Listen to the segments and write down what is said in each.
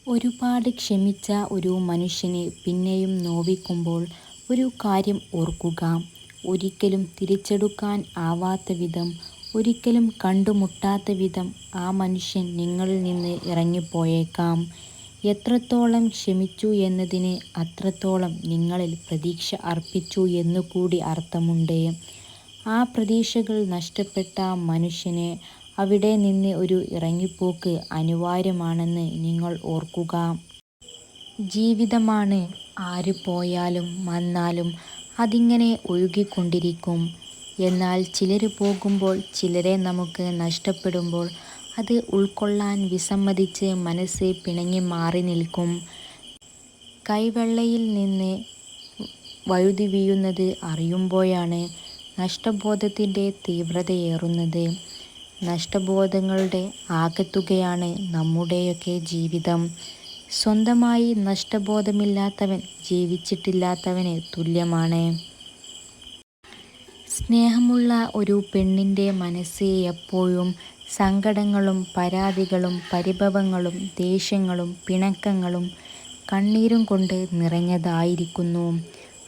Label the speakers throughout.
Speaker 1: ഒരുപാട് ക്ഷമിച്ച ഒരു മനുഷ്യനെ പിന്നെയും നോവിക്കുമ്പോൾ ഒരു കാര്യം ഓർക്കുക. ഒരിക്കലും തിരിച്ചെടുക്കാൻ ആവാത്ത വിധം, ഒരിക്കലും കണ്ടുമുട്ടാത്ത വിധം ആ മനുഷ്യൻ നിങ്ങളിൽ നിന്ന് ഇറങ്ങിപ്പോയേക്കാം. എത്രത്തോളം ക്ഷമിച്ചു എന്നതിന് അത്രത്തോളം നിങ്ങളിൽ പ്രതീക്ഷ അർപ്പിച്ചു എന്നുകൂടി അർത്ഥമുണ്ട്. ആ പ്രതീക്ഷകൾ നഷ്ടപ്പെട്ട മനുഷ്യന് അവിടെ നിന്ന് ഒരു ഇറങ്ങിപ്പോക്ക് അനിവാര്യമാണെന്ന് നിങ്ങൾ ഓർക്കുക. ജീവിതമാണ്, ആര് പോയാലും വന്നാലും അതിങ്ങനെ ഒഴുകിക്കൊണ്ടിരിക്കും. എന്നാൽ ചിലർ പോകുമ്പോൾ, ചിലരെ നമുക്ക് നഷ്ടപ്പെടുമ്പോൾ അത് ഉൾക്കൊള്ളാൻ വിസമ്മതിച്ച് മനസ്സ് പിണങ്ങി മാറി നിൽക്കും. കൈവെള്ളയിൽ നിന്ന് വഴുതി വീഴുന്നത് അറിയുമ്പോഴാണ് നഷ്ടബോധത്തിൻ്റെ തീവ്രതയേറുന്നത്. നഷ്ടബോധങ്ങളുടെ ആകെത്തുകയാണ് നമ്മുടെയൊക്കെ ജീവിതം. സ്വന്തമായി നഷ്ടബോധമില്ലാത്തവൻ ജീവിച്ചിട്ടില്ലാത്തവന് തുല്യമാണ്. സ്നേഹമുള്ള ഒരു പെണ്ണിൻ്റെ മനസ്സ് എപ്പോഴും സങ്കടങ്ങളും പരാതികളും പരിഭവങ്ങളും ദേഷ്യങ്ങളും പിണക്കങ്ങളും കണ്ണീരും കൊണ്ട് നിറഞ്ഞതായിരിക്കുന്നു.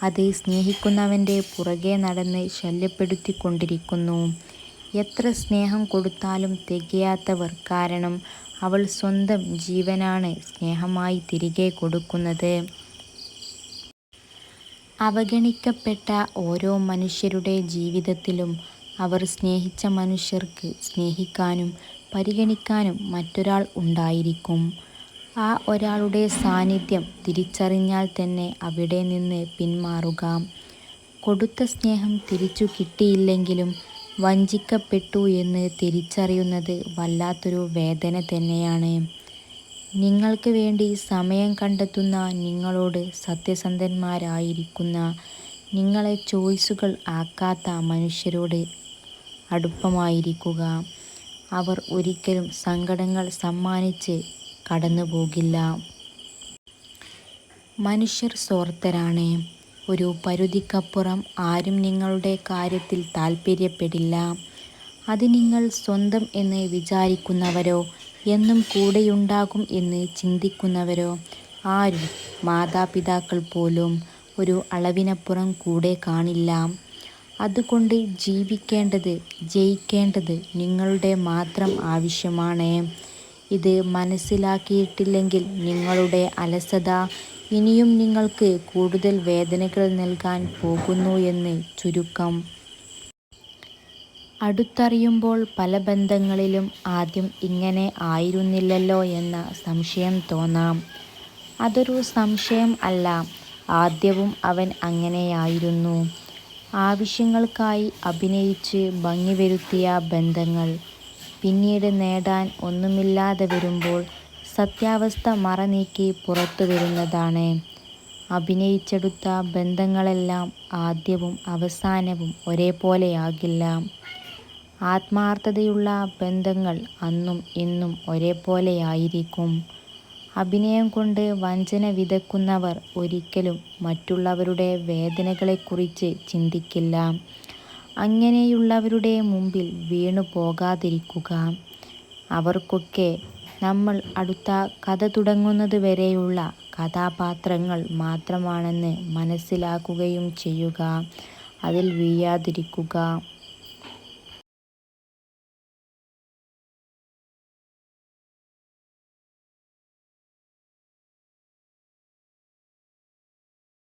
Speaker 1: അത് സ്നേഹിക്കുന്നവൻ്റെ പുറകെ നടന്ന് ശല്യപ്പെടുത്തിക്കൊണ്ടിരിക്കുന്നു. എത്ര സ്നേഹം കൊടുത്താലും തികയാത്തവർ. കാരണം അവൾ സ്വന്തം ജീവനാണ് സ്നേഹമായി തിരികെ കൊടുക്കുന്നത്. അവഗണിക്കപ്പെട്ട ഓരോ മനുഷ്യരുടെ ജീവിതത്തിലും അവർ സ്നേഹിച്ച മനുഷ്യർക്ക് സ്നേഹിക്കാനും പരിഗണിക്കാനും മറ്റൊരാൾ ഉണ്ടായിരിക്കും. ആ ഒരാളുടെ സാന്നിധ്യം തിരിച്ചറിഞ്ഞാൽ തന്നെ അവിടെ നിന്ന് പിന്മാറുക. കൊടുത്ത സ്നേഹം തിരിച്ചു കിട്ടിയില്ലെങ്കിലും വഞ്ചിക്കപ്പെട്ടു എന്ന് തിരിച്ചറിയുന്നത് വല്ലാത്തൊരു വേദന തന്നെയാണ്. നിങ്ങൾക്ക് വേണ്ടി സമയം കണ്ടെത്തുന്ന, നിങ്ങളോട് സത്യസന്ധന്മാരായിരിക്കുന്ന, നിങ്ങളെ ചോയ്സുകൾ ആക്കാത്ത മനുഷ്യരോട് അടുപ്പമായിരിക്കുക. അവർ ഒരിക്കലും സങ്കടങ്ങൾ സമ്മാനിച്ച് കടന്നു പോകില്ല. മനുഷ്യർ സ്വാർത്ഥരാണ്. ഒരു പരിധിക്കപ്പുറം ആരും നിങ്ങളുടെ കാര്യത്തിൽ താൽപ്പര്യപ്പെടില്ല. അത് നിങ്ങൾ സ്വന്തം എന്ന് വിചാരിക്കുന്നവരോ എന്നും കൂടെയുണ്ടാകും എന്ന് ചിന്തിക്കുന്നവരോ ആരും, മാതാപിതാക്കൾ പോലും ഒരു അളവിനപ്പുറം കൂടെ കാണില്ല. അതുകൊണ്ട് ജീവിക്കേണ്ടത്, ജയിക്കേണ്ടത് നിങ്ങളുടെ മാത്രം ആവശ്യമാണ്. ഇത് മനസ്സിലാക്കിയിട്ടില്ലെങ്കിൽ നിങ്ങളുടെ അലസത ഇനിയും നിങ്ങൾക്ക് കൂടുതൽ വേദനകൾ നൽകാൻ പോകുന്നു എന്ന് ചുരുക്കം. അടുത്തറിയുമ്പോൾ പല ബന്ധങ്ങളിലും ആദ്യം ഇങ്ങനെ ആയിരുന്നില്ലല്ലോ എന്ന സംശയം തോന്നാം. അതൊരു സംശയം അല്ല. ആദ്യവും അവൻ അങ്ങനെയായിരുന്നു. ആവശ്യങ്ങൾക്കായി അഭിനയിച്ച് ഭംഗി വരുത്തിയ ബന്ധങ്ങൾ പിന്നീട് നേടാൻ ഒന്നുമില്ലാതെ വരുമ്പോൾ സത്യാവസ്ഥ മറനീക്കി പുറത്തു വരുന്നതാണ്. അഭിനയിച്ചെടുത്ത ബന്ധങ്ങളെല്ലാം ആദ്യവും അവസാനവും ഒരേപോലെയാകില്ല. ആത്മാർത്ഥതയുള്ള ബന്ധങ്ങൾ അന്നും ഇന്നും ഒരേപോലെയായിരിക്കും. അഭിനയം കൊണ്ട് വഞ്ചന വിതയ്ക്കുന്നവർ ഒരിക്കലും മറ്റുള്ളവരുടെ വേദനകളെക്കുറിച്ച് ചിന്തിക്കില്ല. അങ്ങനെയുള്ളവരുടെ മുമ്പിൽ വീണു പോകാതിരിക്കുക. അവർക്കൊക്കെ നമ്മൾ അടുത്ത കഥ തുടങ്ങുന്നത് വരെയുള്ള കഥാപാത്രങ്ങൾ മാത്രമാണെന്ന് മനസ്സിലാക്കുകയും ചെയ്യുക. അതിൽ വീഴാതിരിക്കുക.